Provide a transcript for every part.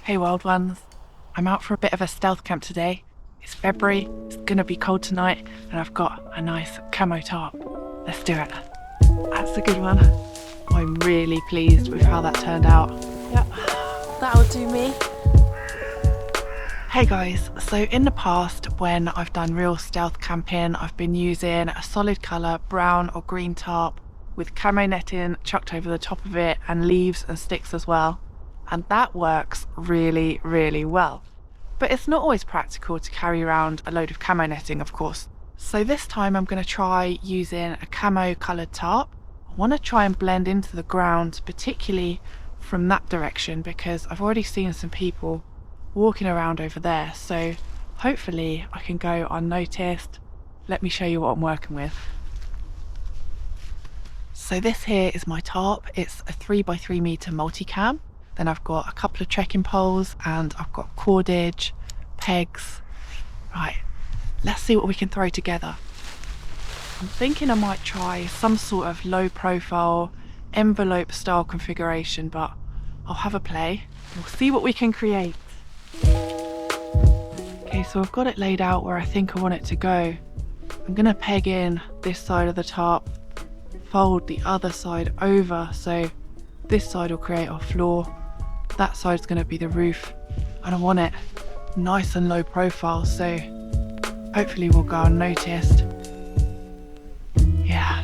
Hey wild ones, I'm out for a bit of a stealth camp today. It's February, it's gonna be cold tonight, and I've got a nice camo tarp. Let's do it. That's a good one. I'm really pleased with how that turned out. Yep, that'll do me. Hey guys, so in the past when I've done real stealth camping, I've been using a solid colour brown or green tarp with camo netting chucked over the top of it and leaves and sticks as well. And that works really, really well. But it's not always practical to carry around a load of camo netting, of course. So this time I'm going to try using a camo coloured tarp. I want to try and blend into the ground, particularly from that direction, because I've already seen some people walking around over there. So hopefully I can go unnoticed. Let me show you what I'm working with. So this here is my tarp. It's a 3x3 metre multicam. Then I've got a couple of trekking poles and I've got cordage, pegs. Right, let's see what we can throw together. I'm thinking I might try some sort of low profile envelope style configuration, but I'll have a play. We'll see what we can create. Okay, so I've got it laid out where I think I want it to go. I'm gonna peg in this side of the tarp, fold the other side over, so this side will create our floor. That side's going to be the roof, and I want it nice and low profile, so hopefully we'll go unnoticed. Yeah.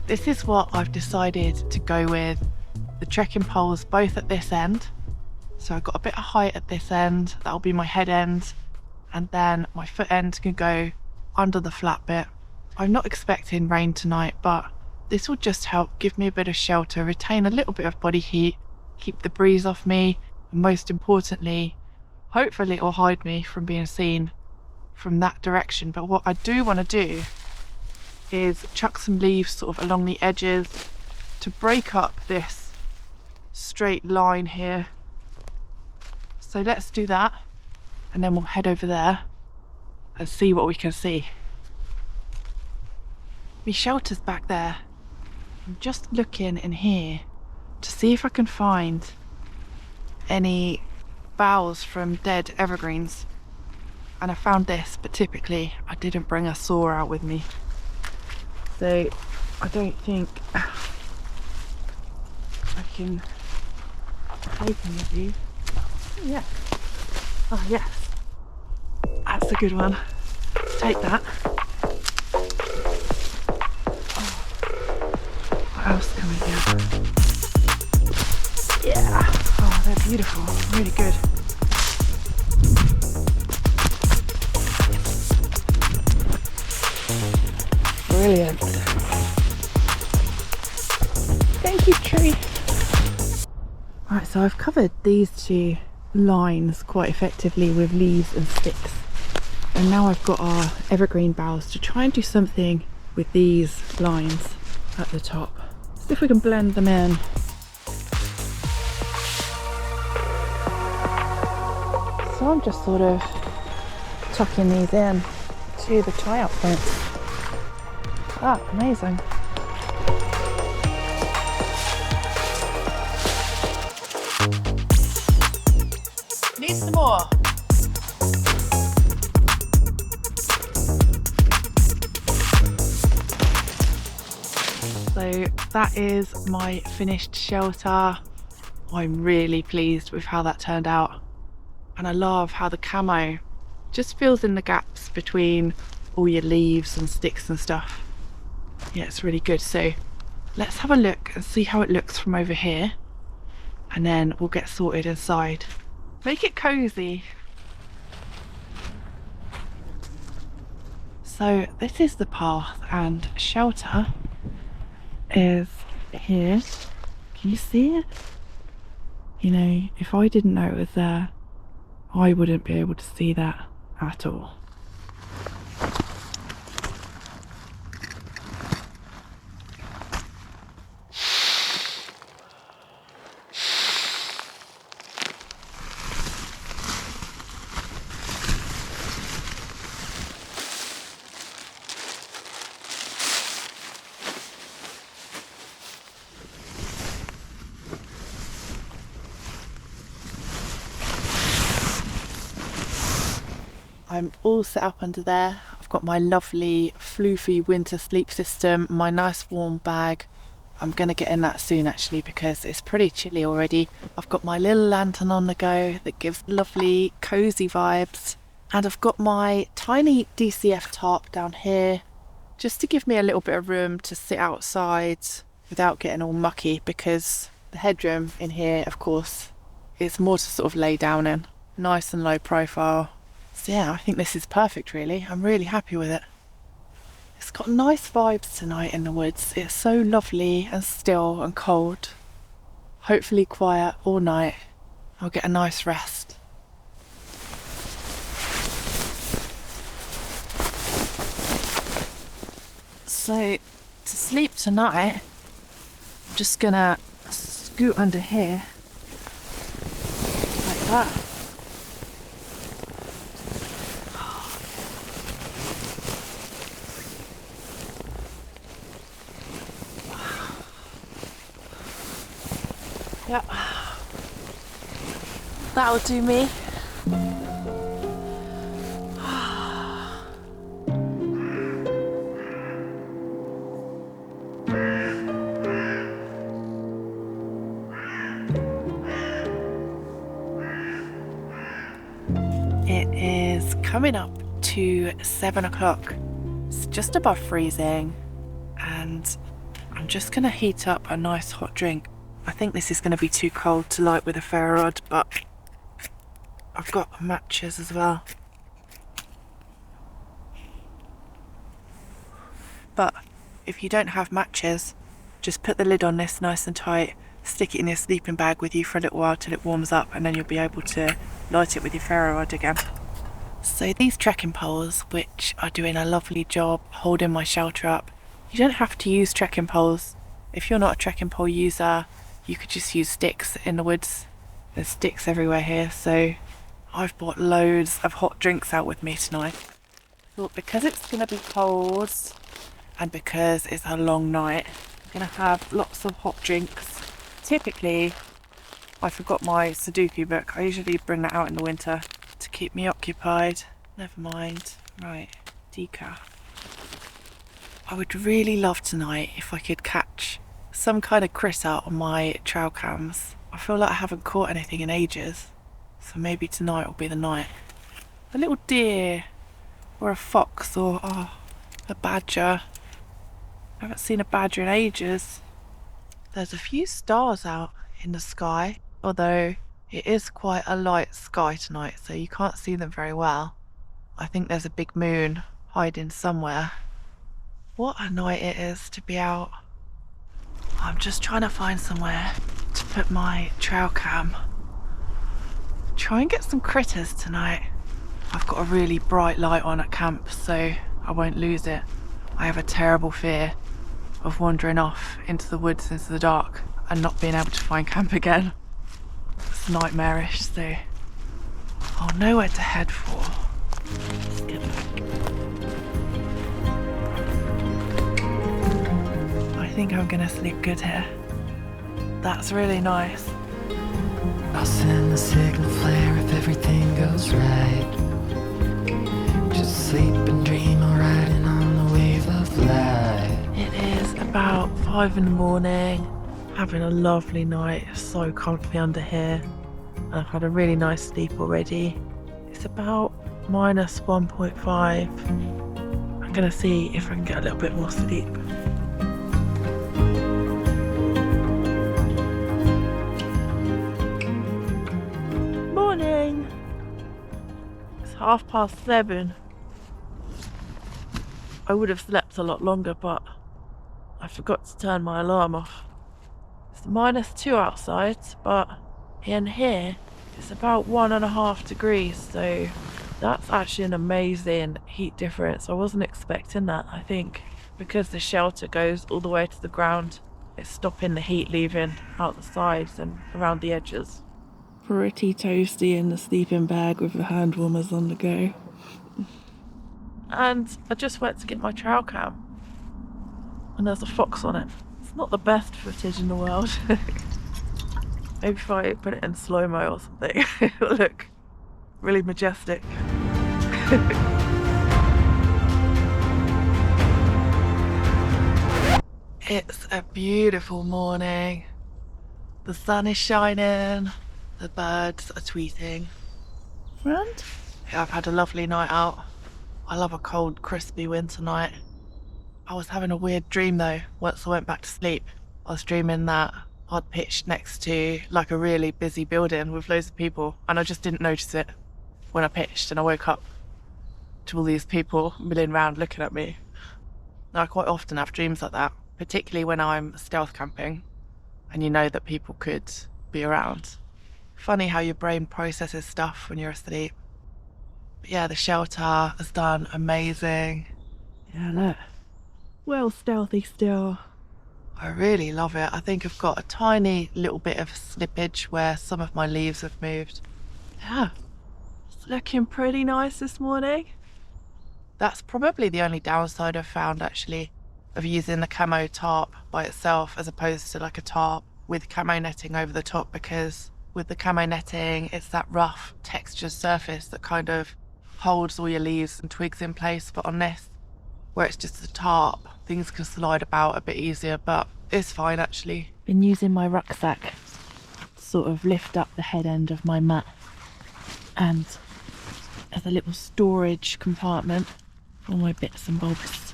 This is what I've decided to go with. The trekking poles both at this end. So I've got a bit of height at this end, that'll be my head end, and then my foot end can go under the flat bit. I'm not expecting rain tonight, but this will just help give me a bit of shelter, retain a little bit of body heat, keep the breeze off me, and most importantly, hopefully it will hide me from being seen from that direction. But what I do want to do is chuck some leaves sort of along the edges to break up this straight line here. So let's do that, and then we'll head over there and see what we can see. My shelter's back there. I'm just looking in here to see if I can find any boughs from dead evergreens. And I found this, but typically I didn't bring a saw out with me. So I don't think I can take any of these. Yeah. Oh yes. That's a good one. Take that. Oh. What else can we do? Yeah. Oh, they're beautiful. Really good. Brilliant. Thank you, tree. Right, so I've covered these two lines quite effectively with leaves and sticks, and now I've got our evergreen boughs to try and do something with these lines at the top. See if we can blend them in. So I'm just sort of tucking these in to the tryout points. Ah, amazing. Need some more. So that is my finished shelter. I'm really pleased with how that turned out. And I love how the camo just fills in the gaps between all your leaves and sticks and stuff. Yeah, it's really good. So let's have a look and see how it looks from over here. And then we'll get sorted inside. Make it cozy. So this is the path, and shelter is here. Can you see it? You know, if I didn't know it was there, I wouldn't be able to see that at all. I'm all set up under there. I've got my lovely floofy winter sleep system, my nice warm bag. I'm gonna get in that soon actually because it's pretty chilly already. I've got my little lantern on the go that gives lovely cozy vibes. And I've got my tiny DCF tarp down here just to give me a little bit of room to sit outside without getting all mucky, because the headroom in here, of course, is more to sort of lay down in. Nice and low profile. So yeah, I think this is perfect really. I'm really happy with it. It's got nice vibes tonight in the woods. It's so lovely and still and cold. Hopefully quiet all night. I'll get a nice rest. So to sleep tonight, I'm just gonna scoot under here like that. Yeah, that'll do me. It is coming up to 7 o'clock. It's just above freezing, and I'm just gonna heat up a nice hot drink. I think this is going to be too cold to light with a ferro rod, but I've got matches as well. But if you don't have matches, just put the lid on this nice and tight, stick it in your sleeping bag with you for a little while till it warms up, and then you'll be able to light it with your ferro rod again. So these trekking poles, which are doing a lovely job holding my shelter up, you don't have to use trekking poles. If you're not a trekking pole user, you could just use sticks in the woods. There's sticks everywhere here, so I've brought loads of hot drinks out with me tonight. Thought because it's going to be cold and because it's a long night, I'm going to have lots of hot drinks. Typically, I forgot my Sudoku book. I usually bring that out in the winter to keep me occupied. Never mind. Right, decaf. I would really love tonight if I could catch some kind of crit out on my trail cams. I feel like I haven't caught anything in ages, so maybe tonight will be the night. A little deer or a fox or a badger. I haven't seen a badger in ages. There's a few stars out in the sky, although it is quite a light sky tonight, so you can't see them very well. I think there's a big moon hiding somewhere. What a night it is to be out. I'm just trying to find somewhere to put my trail cam. Try and get some critters tonight. I've got a really bright light on at camp, so I won't lose it. I have a terrible fear of wandering off into the woods into the dark and not being able to find camp again. It's nightmarish, so I'll know where to head for. Let's get back. I think I'm gonna sleep good here. That's really nice. I'll send the signal flare if everything goes right. Just sleep and dream, I'm riding on the wave of light. It is about 5 in the morning, having a lovely night, so comfy under here. And I've had a really nice sleep already. It's about minus 1.5. I'm gonna see if I can get a little bit more sleep. Morning! It's 7:30. I would have slept a lot longer, but I forgot to turn my alarm off. It's -2 outside, but in here it's about 1.5 degrees, so that's actually an amazing heat difference. I wasn't expecting that. I think because the shelter goes all the way to the ground, it's stopping the heat leaving out the sides and around the edges. Pretty toasty in the sleeping bag with the hand warmers on the go. And I just went to get my trail cam, and there's a fox on it. It's not the best footage in the world. Maybe if I put it in slow-mo or something, it'll look really majestic. It's a beautiful morning. The sun is shining, the birds are tweeting. And I've had a lovely night out. I love a cold, crispy winter night. I was having a weird dream though, once I went back to sleep. I was dreaming that I'd pitched next to like a really busy building with loads of people, and I just didn't notice it when I pitched, and I woke up to all these people milling around looking at me. Now I quite often have dreams like that, particularly when I'm stealth camping and you know that people could be around. Funny how your brain processes stuff when you're asleep. But yeah, the shelter has done amazing. Yeah, look. Well stealthy still. I really love it. I think I've got a tiny little bit of slippage where some of my leaves have moved. Yeah, it's looking pretty nice this morning. That's probably the only downside I've found actually of using the camo tarp by itself as opposed to like a tarp with camo netting over the top, because with the camo netting it's that rough textured surface that kind of holds all your leaves and twigs in place, but on this, where it's just a tarp, things can slide about a bit easier, but it's fine actually. Been using my rucksack to sort of lift up the head end of my mat and as a little storage compartment for all my bits and bobs.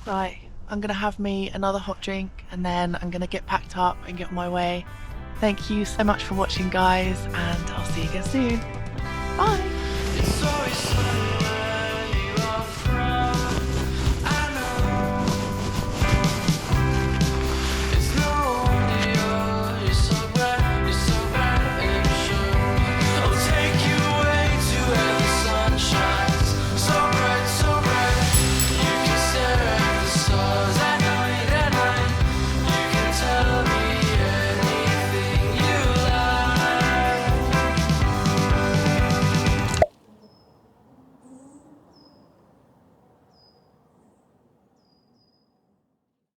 Right, I'm gonna have me another hot drink and then I'm gonna get packed up and get on my way. Thank you so much for watching guys, and I'll see you again soon. Bye! It's always sunny.